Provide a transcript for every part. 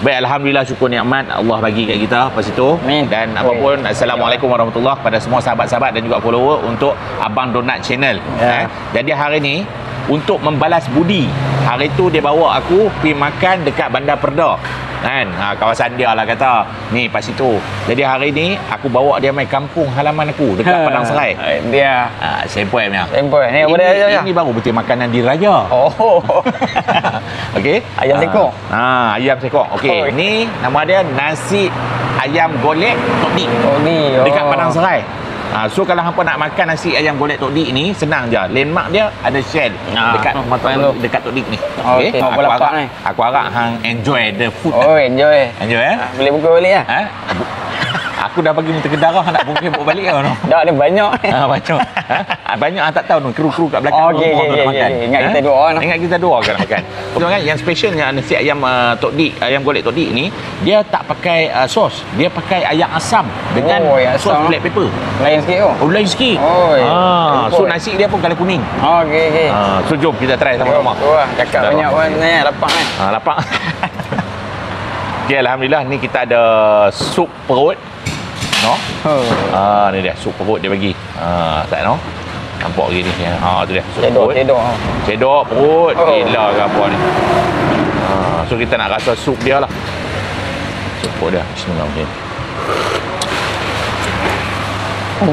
Baik, Alhamdulillah, syukur nikmat Allah bagi kat kita pas itu. Amin. Dan apapun, Assalamualaikum warahmatullahi kepada semua sahabat-sahabat dan juga follower untuk Abang Donat Channel. Jadi hari ni untuk membalas budi, hari tu dia bawa aku pergi makan dekat Bandar Perda kan, kawasan dia lah kata ni pas itu. Jadi hari ni aku bawa dia mai kampung halaman aku dekat Padang Serai. Dia sempoi punya. sempoi ni apa dia? Ini baru betul makanan di raya. Oh. Okey. Ayam sekor. Ayam sekor. Okey, ni nama dia nasi ayam golek Tok Dik. Dekat Padang Serai. So kalau hampa nak makan nasi ayam golek Tok Dik ni, senang je. Landmark dia ada Shell dekat rumah dekat Tok Dik ni. Okey, aku harap hang enjoy the food. Oh, enjoy. Enjoy Boleh buka balik lah. Aku dah bagi minta kedarah nak bungkit bawa balik tau. Dah ada banyak. Banyak. Banyak tak tahu tu kru-kru kat belakang makan. Ingat kita dua orang. Ingat kita dua orang makan. Tengok kan yang specialnya nasi ayam Tok Dik, ayam golek Tok Dik ni, dia tak pakai sos. Dia pakai ayam asam dengan sos black pepper. Lain sikit tu. Oh, lain sikit. So nasi dia pun colour kuning. Okey. So jom kita try sama-sama. Wah, cakap banyak pun ni lapang kan. Lapang. Okey, Alhamdulillah ni kita ada sup perut. No? Ni dia sup perut dia bagi. Tak no? Nampak gini ya. Tu dia sup perut. Cedok perut. Gila ke apa ni. So kita nak rasa sup dia lah. Sup perut dia. Bismillahirrahmanirrahim.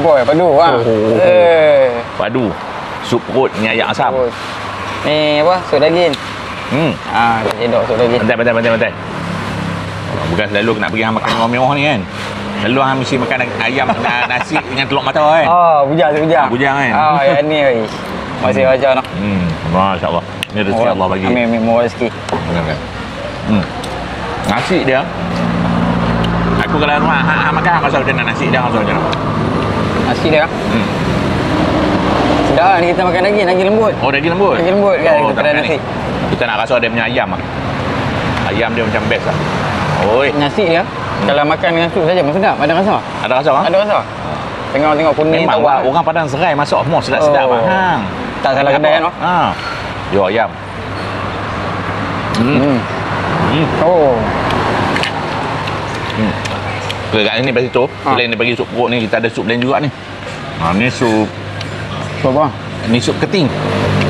Boy, padu ah. Padu. Sup perut ni ayam asam. Ni apa? Sup daging. Cedok sup daging. Bentar. Bukan selalu nak pergi makan orang mewah ni kan. Selalu hang mesti makan ayam nasi dengan telur mata kan. Bujang. Bujang kan. Yang ni oi. Masih baca nak. Masya-Allah. Ni rezeki Allah bagi. Amin, mau rezeki. Benar. Nasi dia. Aku kalau rumah hang makan hang rasa macam nasi dia rasa macam. Nasi dia. Sedap ni kita makan daging lembut. Oh, daging lembut. Daging lembut kan kita try nasi. Kita nak rasa dia punya ayam ah. Ayam dia macam best lah. Oi. Nasi dia kalau makan dengan sup saja memang sedap. Ada rasa? Ada rasa ah? Ada rasa. Tengok kuning tahu orang Padang Serai masuk semua sedap-sedap hang. Tak salah kedai kan? Yo ayam. Kat sini pas itu, selain dia bagi sup perut ni, kita ada sup lain juga ni. Ni sup apa? Ni sup keting.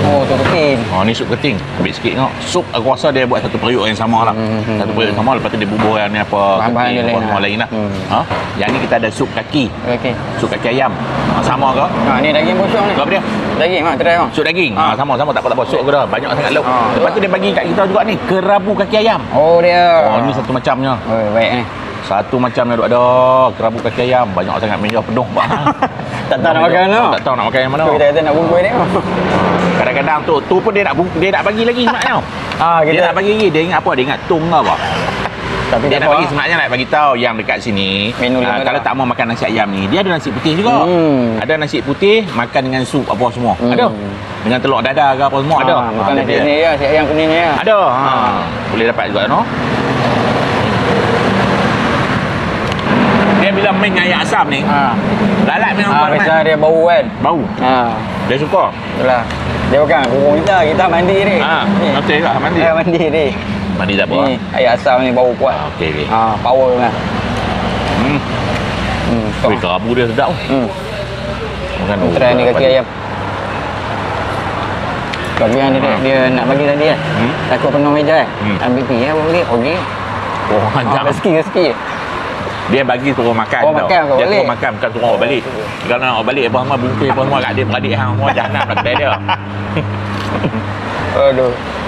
Sup keting. Ni sup keting. Ambil sikit tengok. Sup aku rasa dia buat satu periuk yang sama lah. Satu periuk yang sama, lepas tu dia bubuh ni apa bahan-bahan semua lain lah. Yang ni kita ada sup kaki. Sup kaki ayam. Sama ke? Ni daging busuk ni. Apa dia? Daging mak try bang. Sup daging. Sama-sama tak apa-apa. Sup aku dah banyak sangat lauk. Lepas tu dia bagi kat kita juga ni kerabu kaki ayam. Ni satu macamnya. Baik ni. Satu macam yang ada kerabu kaki ayam, banyak sangat minyak penuh bang. Tak tahu nak makan mana. Tak tahu nak makan yang mana. Kita kata nak bungkus ni. Kadang-kadang tu pun dia nak bagi lagi sebenarnya. Dia nak bagi lagi, dia ingat apa? Dia ingat tung ke apa? Tapi dia nak bagi sebenarnya nak bagi tahu yang dekat sini kalau tak mau makan nasi ayam ni, dia ada nasi putih juga. Ada nasi putih makan dengan sup apa semua. Ada. Dengan telur dadah ke apa semua ada. Makan nasi ni ya, nasi ayam kuning ni ya. Ada. Boleh dapat juga no. Dia bila main dengan ayam asam ni, lalat memang kuat. Biasa dia bau kan. Bau. Dia suka. Itulah. Dia bukan kurung kita mandi ni. Okey lah mandi. Mandi ni. Mandi tak apa. Ni ayam asam ni bau kuat. Okey. Power kan. Kerabu dia sedap. Makan try ni kaki ayam. Kaki yang dia nak bagi tadi kan. Takut penuh meja kan. Ambil pergi boleh. Okey. Rezeki. Dia bagi suruh makan tau. Dia suruh makan bukan suruh awak balik. Kalau nak awak balik apa semua bungkus apa semua kat dia beradik hang semua jahanam lah kedai dia.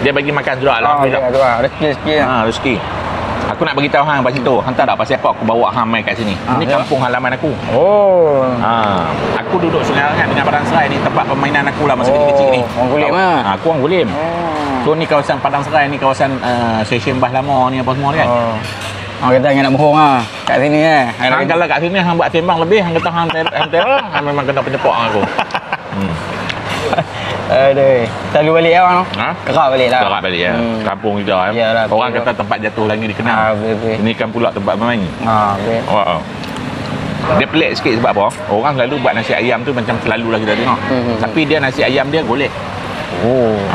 Dia bagi makan juga alhamdulillah. Rezeki. Rezeki. Aku nak beritahu hang pasal tu. Hang tahu tak pasal apa aku bawa hang mai kat sini? Ini kampung halaman aku. Oh. Aku duduk serangan dengan Padang Serai ni, tempat permainan aku lah masa kecil-kecil ni. Orang Gulim ah. Aku orang Gulim. So ni kawasan Padang Serai ni, kawasan stesen bas lama ni apa semua ni kan. Oh, kita ingat nak bohong ah kat sini Hang kalau kat sini hang buat sembang lebih, hang kata hang teror, hang memang kena penyepak aku. Aduh. Selalu balik awang tu? Kerak balik lah. Kerak balik ya. Kampung kita Yalah, orang kata tempat jatuh lagi dikenal. betul. Ini kan pula tempat bermain. Betul. Dia pelik sikit sebab apa? Orang selalu buat nasi ayam tu macam selalu lah kita tengok. Tapi dia nasi ayam dia golek.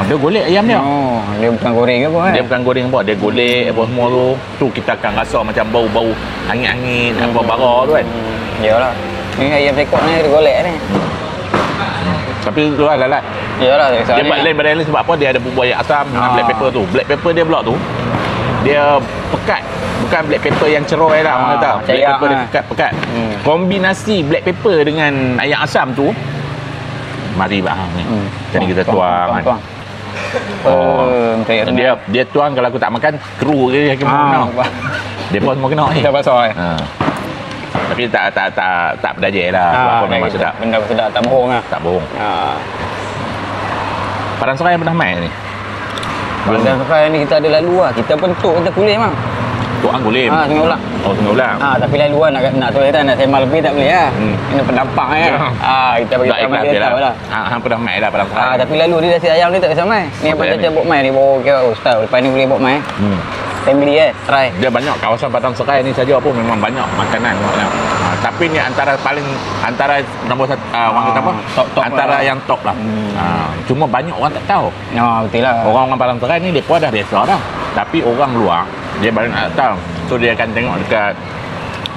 Dia golek ayam dia. Dia bukan goreng ke apa kan? Dia bukan goreng apa, dia golek apa semua tu. Tu kita akan rasa macam bau-bau angin-angin apa bara tu kan. Yalah. Ni ayam tekok ni dia golek ni. Tapi tu lah lalat. Yalah, Dia buat lain pada lain sebab apa? Dia ada bumbu ayam asam dengan black pepper tu. Black pepper dia pula tu, dia pekat. Bukan black pepper yang ceroy lah, orang kata. Black pepper dia pekat-pekat. Kombinasi black pepper dengan ayam asam tu, mari bang ni. Jadi kita tuang kan. Dia tuang, kalau aku tak makan, kru ke dia kena. Dia pun semua kena ni. Dah pasal Tapi tak berdajal lah. Apa memang sedap. Benda sedap, tak bohong lah. Tak bohong. Padang Serai pernah main ni? Padang Serai ni kita ada lalu lah. Kita pun tuk kita kulit bang. Tuk hang Gulim? Sungai Ulang. Oh, Sungai Ulang. Tapi lalu lah nak toilet nak sembang lebih tak boleh lah. Kena pendampang kan. Kita bagi tahu dia tahu lah. Hang pernah main lah Padang Serai. Tapi lalu dia nasi ayam ni tak bisa main. Ni apa dia buat main, dia bawa kira ustaz. Lepas ni boleh buat main. Family try. Dia banyak kawasan Padang Serai ni saja pun memang banyak makanan. Tapi ni antara nombor satu, orang kata apa? Top antara lah. yang top lah. Cuma banyak orang tak tahu. Betul lah. Orang-orang Padang Serai ni dia pun dah biasa dah. Tapi orang luar dia baru nak tahu. So dia akan tengok dekat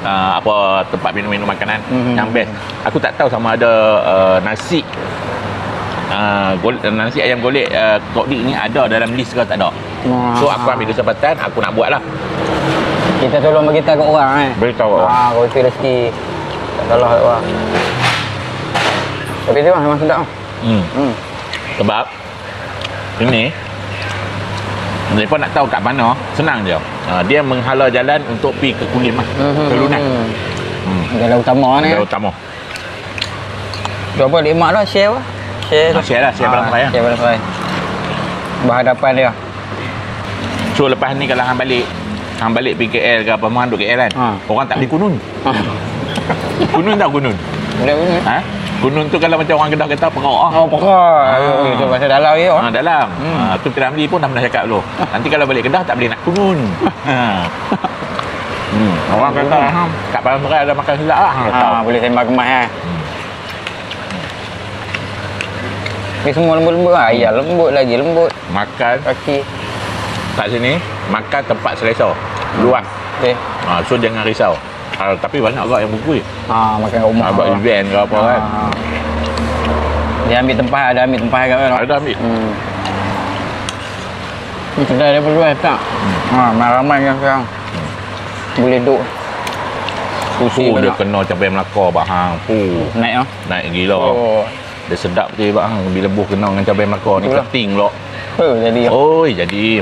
apa tempat minum-minum makanan yang best. Aku tak tahu sama ada nasi ayam golek Kok Dik ni ada dalam list ke tak ada. So aku ambil kesempatan, aku nak buat lah. Kita tolong beritahu kat orang Beritahu orang. Kongsi rezeki. Tak salah kat orang. Tapi tu bang memang sedap. Sebab ini mereka nak tahu kat mana, senang je. Dia menghala jalan untuk pergi ke Kulim lah. Ke Lunak. Jalan utama ni. Jalan utama. Cuba nikmat lah, share lah. Share Padang Serai. Share Padang Serai. Berhadapan dia. So lepas ni kalau hang balik pergi KL ke apa, hang duduk KL kan, orang tak beli kunun. Kunun tak kunun? Boleh kunun? Kunun tu kalau macam orang Kedah kata perak lah. Perak. Itu bahasa dalam je. Dalam. Tu Kira Ramli pun dah pernah cakap dulu. Nanti kalau balik Kedah tak boleh nak kunun. Orang kata kat Padang Serai ada makan silap lah. Boleh sembang kemas Ni semua lembut-lembut lah. Ayam lembut lagi, lembut. Makan Kaki. kat sini, makan tempat selesa. Luas. So jangan risau. Tapi banyak juga yang berkuih. Makan kat rumah. Buat event ke apa kan. Dia ambil tempat, ada ambil tempat kat mana? Ada ambil. Ni kedai dia perlu tak? Ramai yang sekarang. Boleh duduk. Dia kena cabai Melaka bahang. Naik lah. Naik gila. Dia sedap je bahang. Bila buh kena dengan cabai Melaka ni keting pula. Jadi.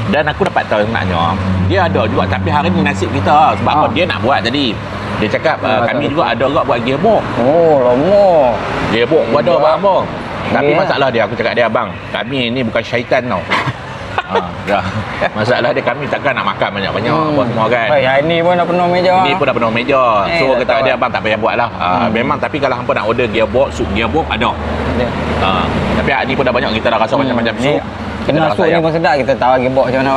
Dan aku dapat tahu sebenarnya dia ada juga, tapi hari ni nasib kita sebab apa dia nak buat tadi. Dia cakap kami juga ada juga buat gearbox. Lama. Gearbox pun ada abang. Tapi masalah dia, aku cakap dia abang, kami ni bukan syaitan tau. Masalah dia, kami takkan nak makan banyak-banyak apa semua kan. Hari ni pun dah penuh meja. Ni pun dah penuh meja. So kata dia abang tak payah buat lah. Memang tapi kalau hampa nak order gearbox, sup gearbox ada. Tapi hari ni pun dah banyak kita dah rasa macam-macam sup. Kena sup ni pun sedap, kita tahu gearbox macam mana.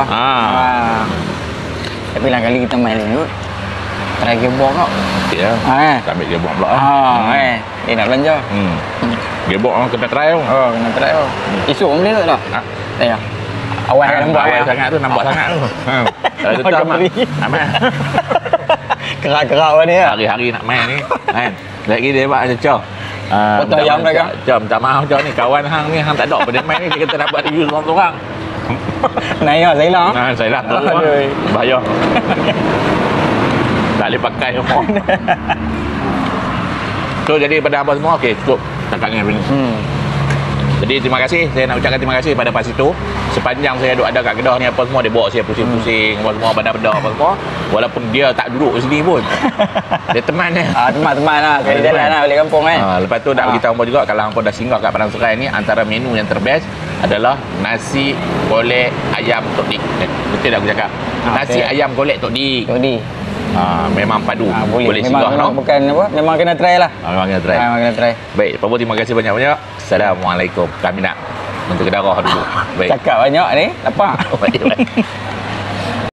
Tapi lain kali kita main ni try gearbox kau. Okey lah. Kita ambil gearbox pula. Dia nak belanja. Gearbox kena try tau. Kena try tau. Esok boleh tak? Ya. Awal sangat tu, nampak sangat tu. Kalau tu tak amat. Kerak-kerak ni lah. Hari-hari nak main ni kan. Lagi dia buat macam Chow. Potong ayam dah kan? Chow, minta maaf Chow ni. Kawan hang ni, hang tak ada pada main ni. Dia kata nak buat review seorang-seorang. Naik lah, saya hilang. Saya hilang terus lah. Bahaya. Tak boleh pakai semua. So jadi pada apa semua, okey cukup cakap dengan ni. Jadi terima kasih, saya nak ucapkan terima kasih pada Pak Situ. Sepanjang saya duduk ada kat Kedah ni apa semua, dia bawa saya pusing-pusing, apa semua bandar-bandar apa semua. Walaupun dia tak duduk sini pun. Dia teman dia. Teman-teman lah, kali jalan lah balik kampung kan. Lepas tu nak beritahu hangpa juga, kalau hangpa dah singgah kat Padang Serai ni, antara menu yang terbest adalah nasi golek ayam Tok Dik. Betul tak aku cakap? Nasi ayam golek Tok Dik. Tok Dik. Memang padu. Boleh singgah, memang, bukan apa, memang kena try lah. Memang kena try. Memang kena try. Baik, Pak Bo, terima kasih banyak-banyak. Assalamualaikum. Kami nak untuk ke darah dulu. Baik. Cakap banyak ni, lapar. Baik.